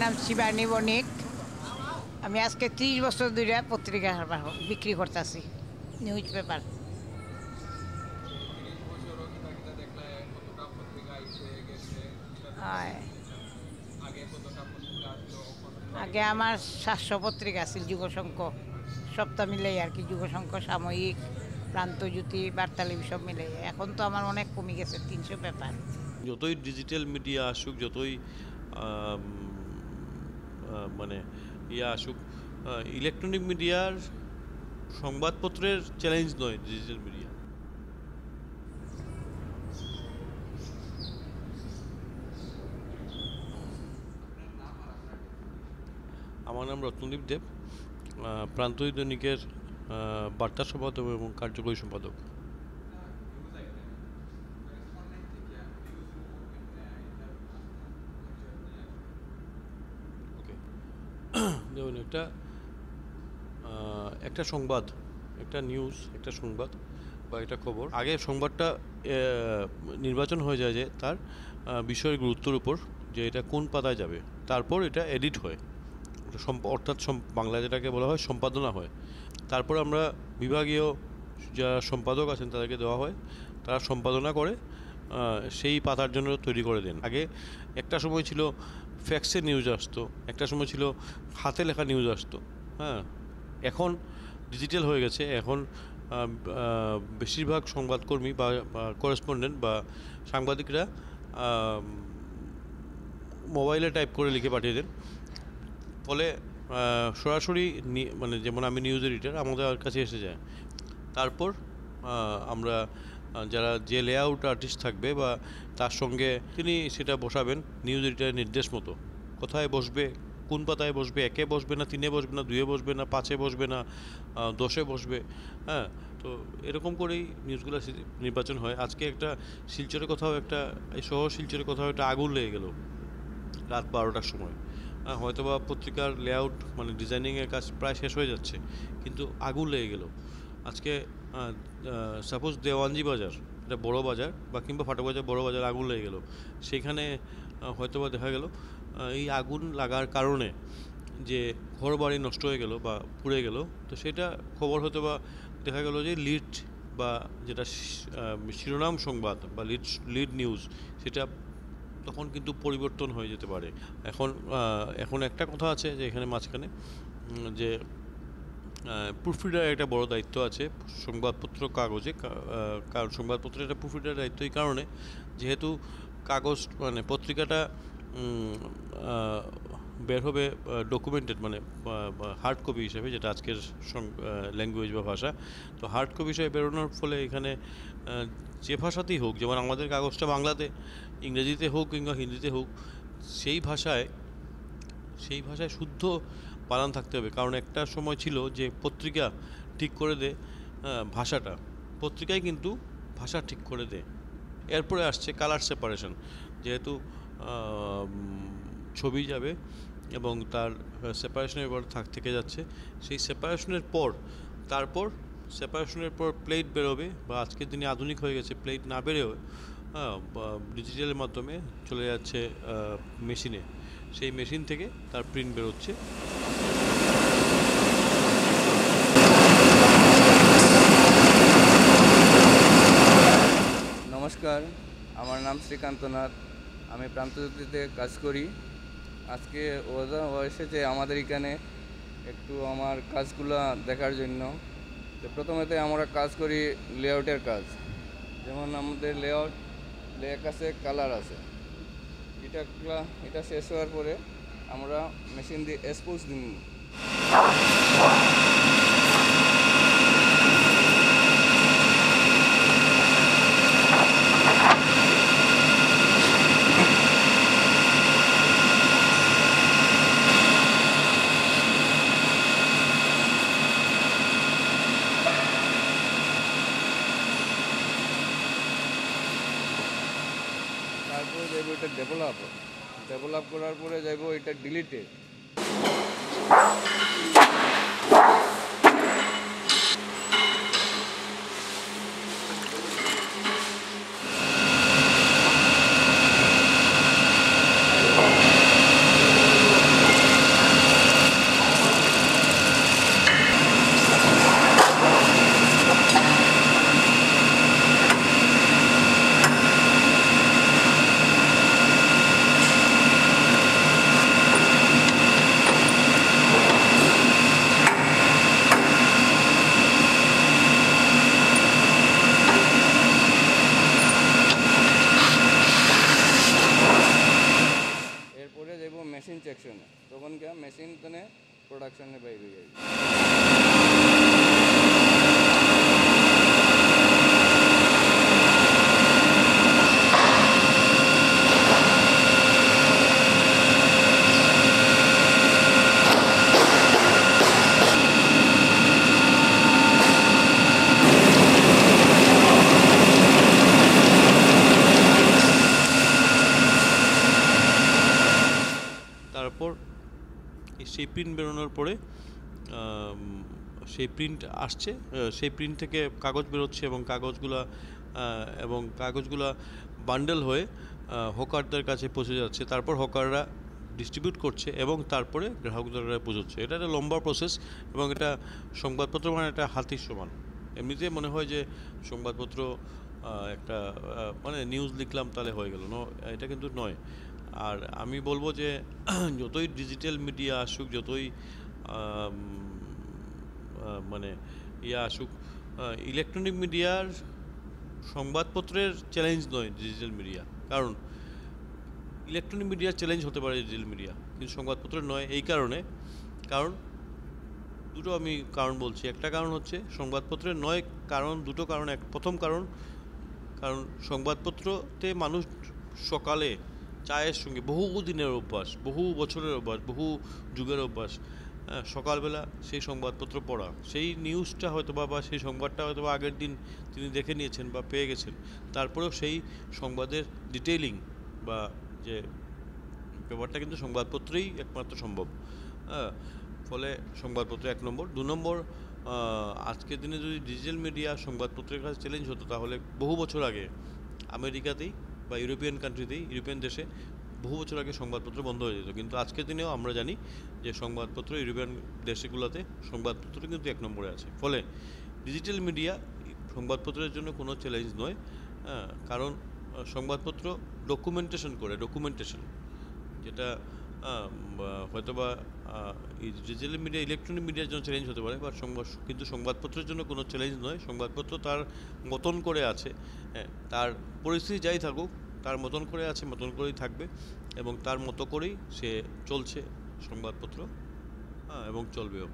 নাম শিবানী বণিক। আমি আজকে 30 বছর ধরে পত্রিকা বিক্রি করতেছি, নিউজ পেপার। আগে আমার 700 পত্রিকা আছিল, যুগসংখ্য সপ্তাহ মিলেই আর কি, যুগসংখ্য, সাময়িক, প্রান্তজ্যোতি, বার্তালিপি সব মিলে। এখন তো আমার অনেক কমে গেছে, 300 পেপার। যতই ডিজিটাল মিডিয়া আসুক, যতই মানে আসুক, ইলেকট্রনিক মিডিয়ার সংবাদপত্রের চ্যালেঞ্জ নয় ডিজিটাল মিডিয়া। আমার নাম রত্নদীপ দেব, প্রান্ত দৈনিকের বার্তা সম্পাদক এবং কার্যকরী সম্পাদক। দেখুন, একটা সংবাদ, একটা নিউজ, একটা সংবাদ বা একটা খবর, আগে সংবাদটা নির্বাচন হয়ে যায় যে তার বিষয়ের গুরুত্বের উপর, যে এটা কোন পাতায় যাবে, তারপর এটা এডিট হয়, অর্থাৎ বাংলা যেটাকে বলা হয় সম্পাদনা হয়। তারপর আমরা বিভাগীয় যারা সম্পাদক আছেন তাদেরকে দেওয়া হয়, তারা সম্পাদনা করে সেই পাতার জন্য তৈরি করে দেন। আগে একটা সময় ছিল ফ্যাক্সে নিউজ আসতো, একটা সময় ছিল হাতে লেখা নিউজ আসতো। হ্যাঁ, এখন ডিজিটাল হয়ে গেছে। এখন বেশিরভাগ সংবাদকর্মী বা করেসপন্ডেন্ট বা সাংবাদিকরা মোবাইলে টাইপ করে লিখে পাঠিয়ে দেন। ফলে সরাসরি মানে যেমন আমি নিউজ এডিটর, আমাদের কাছে এসে যায়। তারপর আমরা যারা যে লেআউট আর্টিস্ট থাকবে বা তার সঙ্গে তিনি সেটা বসাবেন নিউজ এডিটারের নির্দেশ মতো, কোথায় বসবে, কোন পাতায় বসবে, 1-এ বসবে না 3-এ বসবে না 2-এ বসবে না 5-এ বসবে না 10-এ বসবে। হ্যাঁ, তো এরকম করেই নিউজগুলো নির্বাচন হয়। আজকে একটা শিলচরের কোথাও একটা, এই শহর শিলচরের কোথাও একটা আগুন লেগে গেল রাত 12টার সময়। হয়তো বা পত্রিকার লেআউট মানে ডিজাইনিংয়ের কাজ প্রায় শেষ হয়ে যাচ্ছে, কিন্তু আগুন লেগে গেল। আজকে সাপোজ দেওয়ানজি বাজার, এটা বড় বাজার, বা কিংবা ফাটক বাজার বড় বাজার, আগুন লেগে গেল। সেখানে হয়তো বা দেখা গেল এই আগুন লাগার কারণে যে ঘর বাড়ি নষ্ট হয়ে গেল বা পুড়ে গেল, তো সেটা খবর হয়তো বা দেখা গেল যে লিড বা যেটা শিরোনাম সংবাদ বা লিড নিউজ, সেটা তখন কিন্তু পরিবর্তন হয়ে যেতে পারে। এখন একটা কথা আছে যে এখানে মাঝখানে যে প্রুফরিডারের একটা বড় দায়িত্ব আছে সংবাদপত্র কাগজে। কারণ সংবাদপত্রের একটা প্রুফরিডারের দায়িত্ব এই কারণে, যেহেতু কাগজ মানে পত্রিকাটা বের হবে ডকুমেন্টেড, মানে হার্ড কপি হিসেবে, যেটা আজকের ল্যাঙ্গুয়েজ বা ভাষা। তো হার্ড কপি হিসেবে বেরোনোর ফলে এখানে যে ভাষাতেই হোক, যেমন আমাদের কাগজটা বাংলাতে, ইংরেজিতে হোক কিংবা হিন্দিতে হোক, সেই ভাষায় শুদ্ধ বানান থাকতে হবে। কারণ একটা সময় ছিল যে পত্রিকা ঠিক করে দেয় ভাষাটা, পত্রিকায় কিন্তু ভাষা ঠিক করে দেয়। এরপরে আসছে কালার সেপারেশন, যেহেতু ছবি যাবে এবং তার সেপারেশনের পর থেকে যাচ্ছে, সেই সেপারেশনের পর প্লেট বেরোবে, বা আজকের দিনে আধুনিক হয়ে গেছে, প্লেট না বেরোয় ডিজিটালের মাধ্যমে চলে যাচ্ছে মেশিনে, সেই মেশিন থেকে তার প্রিন্ট বেরোচ্ছে। নমস্কার, আমার নাম শ্রীকান্ত নাথ, আমি প্রান্তজ্যোতিতে কাজ করি। আজকে ওরা এসেছে আমাদের এখানে একটু আমার কাজগুলো দেখার জন্য। তো প্রথমেতে আমরা কাজ করি লেআউটের কাজ। যেমন আমাদের লেআউট আছে, কালার আছে, এটা শেষ হওয়ার পরে আমরা মেশিন দিয়ে এক্সপোজ দিই। তারপরে যাইব এটা ডেভেলপ করার পরে যাইব এটা ডিলিটে। প্রিন্ট বেরোনোর পরে সেই প্রিন্ট আসছে, সেই প্রিন্ট থেকে কাগজ বেরোচ্ছে এবং কাগজগুলা বান্ডেল হয়ে হকারদের কাছে পৌঁছে যাচ্ছে, তারপর হকাররা ডিস্ট্রিবিউট করছে এবং তারপরে গ্রাহকদের কাছে পৌঁছচ্ছে। এটা একটা লম্বা প্রসেস এবং এটা সংবাদপত্র মানে একটা হাতির সমান। এমনিতে মনে হয় যে সংবাদপত্র একটা মানে নিউজ লিখলাম তাহলে হয়ে গেল, এটা কিন্তু নয়। আর আমি বলবো যে যতই ডিজিটাল মিডিয়া আসুক, যতই মানে আসুক, ইলেকট্রনিক মিডিয়ার সংবাদপত্রের চ্যালেঞ্জ নয় ডিজিটাল মিডিয়া। কারণ ইলেকট্রনিক মিডিয়ার চ্যালেঞ্জ হতে পারে ডিজিটাল মিডিয়া, কিন্তু সংবাদপত্রের নয়। এই কারণ দুটো আমি কারণ বলছি। একটা কারণ হচ্ছে সংবাদপত্রের নয়, দুটো কারণ। প্রথম কারণ সংবাদপত্রতে মানুষ সকালে চায়ের সঙ্গে বহু দিনের অভ্যাস, বহু বছরের অভ্যাস, বহু যুগের অভ্যাস, সকালবেলা সেই সংবাদপত্র পড়া, সেই নিউজটা হয়তো বা সেই সংবাদটা হয়তো বা আগের দিন তিনি দেখে নিয়েছেন বা পেয়ে গেছেন, তারপরেও সেই সংবাদের ডিটেইলিং বা যে ব্যাপারটা কিন্তু সংবাদপত্রেই একমাত্র সম্ভব। ফলে সংবাদপত্র 1 নম্বর। 2 নম্বর, আজকের দিনে যদি ডিজিটাল মিডিয়া সংবাদপত্রের কাছে চ্যালেঞ্জ হতো, তাহলে বহু বছর আগে আমেরিকাতেই বা ইউরোপিয়ান দেশে বহু বছর আগে সংবাদপত্র বন্ধ হয়ে যেত। কিন্তু আজকের দিনেও আমরা জানি যে সংবাদপত্র ইউরোপিয়ান দেশগুলোতে সংবাদপত্র কিন্তু 1 নম্বরে আছে। ফলে ডিজিটাল মিডিয়া সংবাদপত্রের জন্য কোনো চ্যালেঞ্জ নয়। কারণ সংবাদপত্র ডকুমেন্টেশন, যেটা হয়তোবা ডিজিটাল মিডিয়া ইলেকট্রনিক মিডিয়ার জন্য চ্যালেঞ্জ হতে পারে, বা কিন্তু সংবাদপত্রের জন্য কোনো চ্যালেঞ্জ নয়। সংবাদপত্র তার মতন করে আছে, তার পরিস্থিতি যাই থাকুক তার মতন করে আছে, মতন করেই থাকবে এবং তার মতো করেই সে চলছে সংবাদপত্র, এবং চলবেও।